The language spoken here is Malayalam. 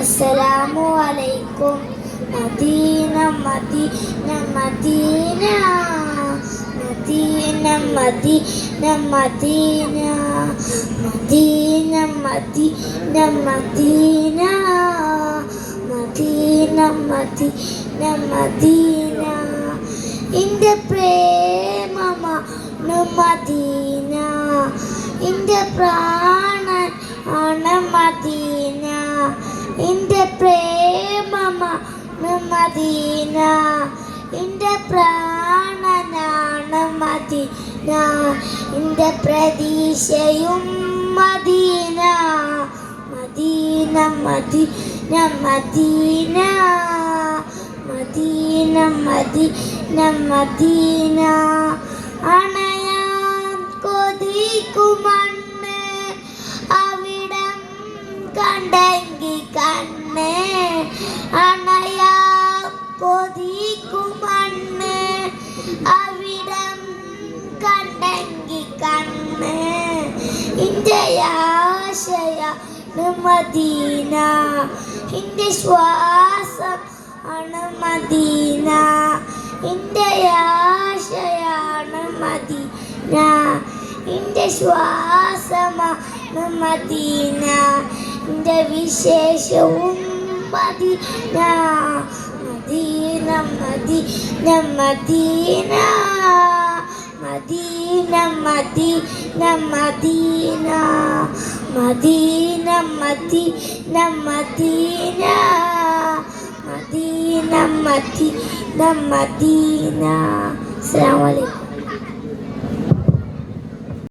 അസ്സലാമു അലൈക്കും. Medina Medina Medina Medina Medina Medina Medina Medina Medina Medina Medina Medina ഇന്റെ പ്രേമമാണ് മദീന, ഇന്റെ പ്രാണൻ ആണ് മദീന, ഇന്റെ പ്രേമമാണ് മദീന, ഇന്റെ പ്രാണനാണ് മദീന, ഇന്റെ പ്രതീക്ഷയും Medina. Medina Medina Medina Medina Medina Medina അണയാൻ കൊതിക്കുമണ്ണ് അവിടം കണ്ടെങ്കി കണ്ണ്, അണയാൻ കൊതിക്കുമണ്ണ് അവിടം കണ്ടെങ്കി കണ്ണ്, ഇന്റെ ആശയാണ് മദീന, ഇന്റെ ശ്വാസം ആണ് മദീന, ഇന്റെ ആശയാണ് മദീന, ഇന്റെ ശ്വാസമാണ് മദീന, ഇന്റെ വിശേഷവും Medina. Medina Medina Medina Medina Medina Medina Medina Medina Medina Medina Medina Medina. അസ്സലാമു അലൈക്കും.